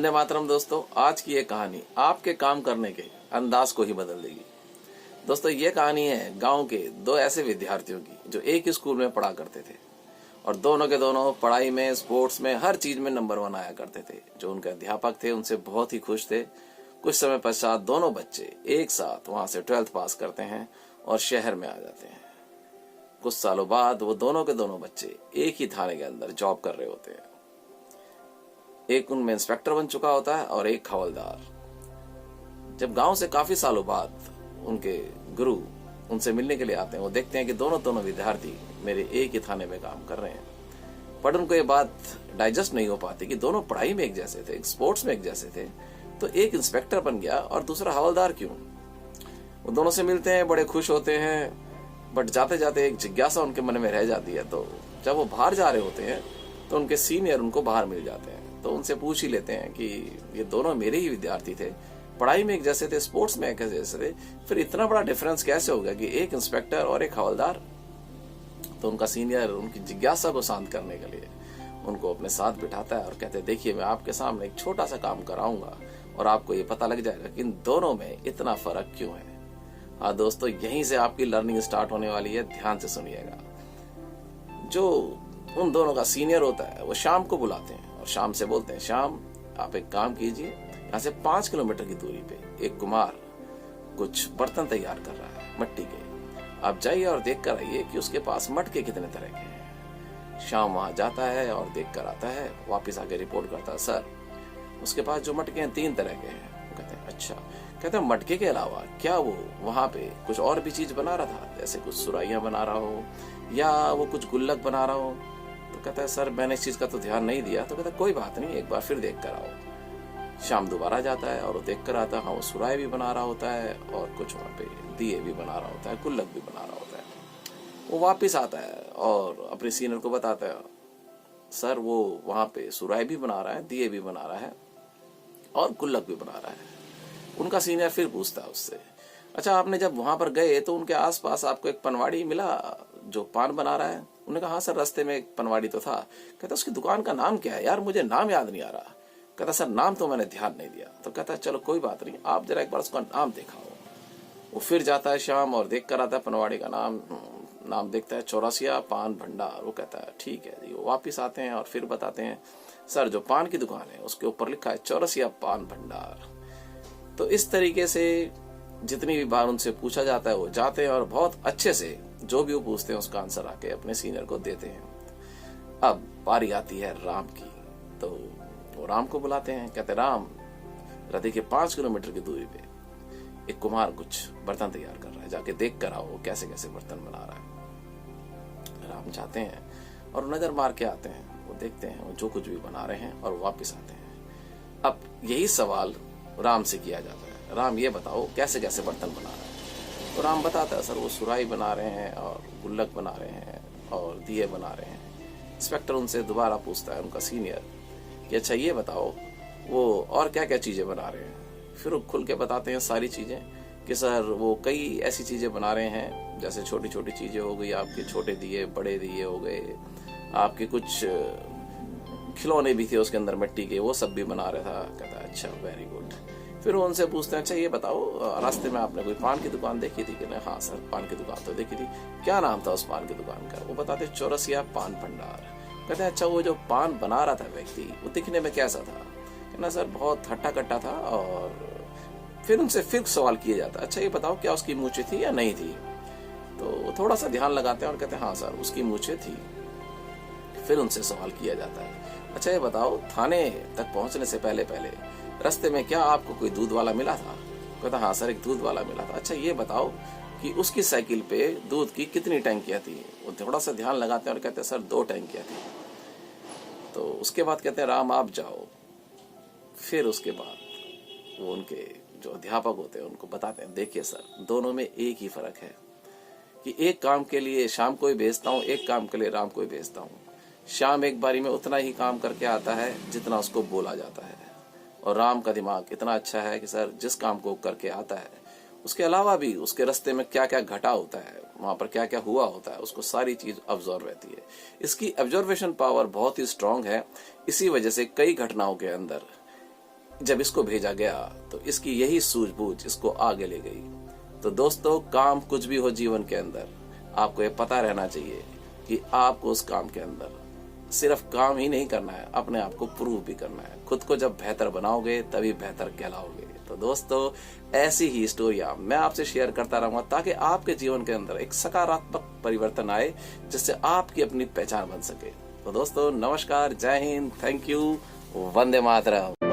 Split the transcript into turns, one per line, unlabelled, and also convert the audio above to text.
वंदे मातरम। दोस्तों, आज की ये कहानी आपके काम करने के अंदाज को ही बदल देगी। दोस्तों, ये कहानी है गांव के दो ऐसे विद्यार्थियों की जो एक ही स्कूल में पढ़ा करते थे और दोनों के दोनों पढ़ाई में, स्पोर्ट्स में, हर चीज में नंबर 1 आया करते थे। जो उनके अध्यापक थे उनसे बहुत ही खुश थे। कुछ समय पश्चात दोनों बच्चे एक साथ वहां से 12th पास करते हैं और शहर में आ जाते हैं। कुछ सालों बाद वो दोनों के दोनों बच्चे एक ही थाने के अंदर जॉब कर रहे होते हैं। एक उनमें इंस्पेक्टर बन चुका होता है और एक हवलदार। जब गांव से काफी सालों बाद उनके गुरु उनसे मिलने के लिए आते हैं, वो देखते हैं कि दोनों विद्यार्थी मेरे एक ही थाने में काम कर रहे हैं। पर उनको ये बात डाइजेस्ट नहीं हो पाती कि दोनों पढ़ाई में एक जैसे थे, स्पोर्ट्स में एक जैसे थे, तो एक इंस्पेक्टर बन गया और दूसरा हवलदार क्यों। वो दोनों से मिलते हैं, बड़े खुश होते हैं, बट जाते जाते एक जिज्ञासा उनके मन में रह जाती है। तो जब वो बाहर जा रहे होते हैं तो उनके सीनियर उनको बाहर मिल जाते हैं। तो उनसे पूछ ही लेते हैं कि ये दोनों मेरे ही विद्यार्थी थे, पढ़ाई में एक जैसे थे, स्पोर्ट्स में एक जैसे थे, फिर इतना बड़ा डिफरेंस कैसे हो गया कि एक इंस्पेक्टर और एक हवलदार। तो उनका सीनियर उनकी जिज्ञासा को शांत करने के लिए उनको अपने साथ बिठाता है और कहते हैं, देखिए मैं आपके सामने एक छोटा सा काम कराऊंगा और आपको ये पता लग जाएगा कि इन दोनों में इतना फर्क क्यों है। हाँ दोस्तों, यहीं से आपकी लर्निंग स्टार्ट होने वाली है, ध्यान से सुनिएगा। जो उन दोनों का सीनियर होता है वो शाम को बुलाते हैं और शाम से बोलते हैं, शाम आप एक काम कीजिए, यहाँ से 5 किलोमीटर की दूरी पे एक कुम्हार कुछ बर्तन तैयार कर रहा है मिट्टी के। आप जाइए और देख कर आइए कि उसके पास मटके कितने तरह के हैं। शाम वहां जाता है और देख कर आता है, वापिस आके रिपोर्ट करता है, सर उसके पास जो मटके हैं 3 तरह के हैं। वो कहते हैं अच्छा। कहते हैं मटके के अलावा क्या वो वहां पे कुछ और भी चीज बना रहा था, जैसे कुछ सुराइयां बना रहा हो या वो कुछ गुल्लक बना रहा हो। तो कहता है सर मैंने इस चीज का तो ध्यान नहीं दिया। तो कहता है कोई बात नहीं, एक बार फिर देख कर आओ। शाम दोबारा जाता है और वो देख कर आता है, हाँ वो सुराय भी बना रहा होता है और कुछ वहां पे दिए भी बना रहा होता है, गुल्लक भी बना रहा होता है। वो वापिस आता है और अपने सीनियर को बताता है, सर वो वहां पे सुराय भी बना रहा है, दिए भी बना रहा है और गुल्लक भी बना रहा है। उनका सीनियर फिर पूछता है उससे, अच्छा आपने जब वहां पर गए तो उनके आसपास आपको एक पनवाड़ी मिला जो पान बना रहा है? उन्होंने कहा हाँ सर, रास्ते में एक पनवाड़ी तो था। कहता उसकी दुकान का नाम क्या है? यार मुझे नाम याद नहीं आ रहा। कहता सर नाम तो मैंने ध्यान नहीं दिया। तो कहता चलो कोई बात नहीं, आप जरा एक बार उसका नाम दिखाओ। वो फिर जाता है शाम और देख कर आता है पनवाड़ी का नाम देखता है, चौरसिया पान भंडार। वो कहता है ठीक है जी। वो वापिस आते हैं और फिर बताते हैं, सर जो पान की दुकान है उसके ऊपर लिखा है चौरसिया पान भंडार। तो इस तरीके से जितनी भी बार उनसे पूछा जाता है वो जाते हैं और बहुत अच्छे से जो भी वो पूछते हैं उसका आंसर आके अपने सीनियर को देते हैं। अब बारी आती है राम की। तो वो राम को बुलाते हैं, कहते राम रदी के 5 किलोमीटर की दूरी पे एक कुम्हार कुछ बर्तन तैयार कर रहा है, जाके देख कर आओ कैसे कैसे बर्तन बना रहा है। राम जाते हैं और नजर मार के आते हैं, वो देखते हैं वो जो कुछ भी बना रहे हैं और वापिस आते हैं। अब यही सवाल राम से किया जाता है, राम ये बताओ कैसे कैसे बर्तन बना रहे हैं? तो राम बताता है, सर वो सुराई बना रहे हैं और गुल्लक बना रहे हैं और दिए बना रहे हैं। इंस्पेक्टर उनसे दोबारा पूछता है, उनका सीनियर, कि अच्छा ये बताओ वो और क्या क्या चीजें बना रहे हैं? फिर वो खुल के बताते हैं सारी चीजें कि सर वो कई ऐसी चीजें बना रहे हैं, जैसे छोटी छोटी चीजें हो गई, आपके छोटे दिए, बड़े दिए हो गए, आपके कुछ खिलौने भी थे उसके अंदर मिट्टी के, वो सब भी बना रहा था। कहता है अच्छा वेरी गुड। फिर वो उनसे पूछते हैं, अच्छा ये बताओ रास्ते में आपने कोई पान की दुकान देखी थी? कि नहीं, हाँ सर पान की दुकान तो देखी थी। क्या नाम था उस पान की दुकान का? वो बताते चौरसिया पान भंडार। कहते हैं अच्छा वो जो पान बना रहा था व्यक्ति वो दिखने में कैसा था? कहना सर बहुत हट्टा कट्टा था। और फिर उनसे फिर सवाल किया जाता है, अच्छा ये बताओ क्या उसकी मूछें थी या नहीं थी? तो थोड़ा सा ध्यान लगाते हैं और कहते हैं हाँ सर उसकी मूछें थी। फिर उनसे सवाल किया जाता है, अच्छा ये बताओ थाने तक पहुंचने से पहले पहले रास्ते में क्या आपको कोई दूध वाला मिला था? कहता हाँ सर एक दूध वाला मिला था। अच्छा ये बताओ कि उसकी साइकिल पे दूध की कितनी टंकियां थी? वो थोड़ा सा ध्यान लगाते हैं और कहते हैं सर 2 टंकियां थी। तो उसके बाद कहते हैं राम आप जाओ। फिर उसके बाद वो उनके जो अध्यापक होते हैं उनको बताते हैं, देखिए सर दोनों में एक ही फर्क है कि एक काम के लिए शाम को ही भेजता हूँ, एक काम के लिए राम को ही भेजता हूँ। शाम एक बारी में उतना ही काम करके आता है जितना उसको बोला जाता है, और राम का दिमाग इतना अच्छा है कि सर जिस काम को करके आता है उसके अलावा भी उसके रास्ते में क्या क्या घटा होता है, वहां पर क्या क्या हुआ होता है, उसको सारी चीज ऑब्जर्व रहती है। इसकी ऑब्जर्वेशन पावर बहुत ही स्ट्रांग है। इसी वजह से कई घटनाओं के अंदर जब इसको भेजा गया तो इसकी यही सूझबूझ इसको आगे ले गई। तो दोस्तों, काम कुछ भी हो जीवन के अंदर, आपको ये पता रहना चाहिए कि आपको उस काम के अंदर सिर्फ काम ही नहीं करना है, अपने आप को प्रूव भी करना है। खुद को जब बेहतर बनाओगे तभी बेहतर कहलाओगे। तो दोस्तों, ऐसी ही स्टोरियां मैं आपसे शेयर करता रहूंगा ताकि आपके जीवन के अंदर एक सकारात्मक परिवर्तन आए, जिससे आपकी अपनी पहचान बन सके। तो दोस्तों, नमस्कार, जय हिंद, थैंक यू, वंदे मातरम।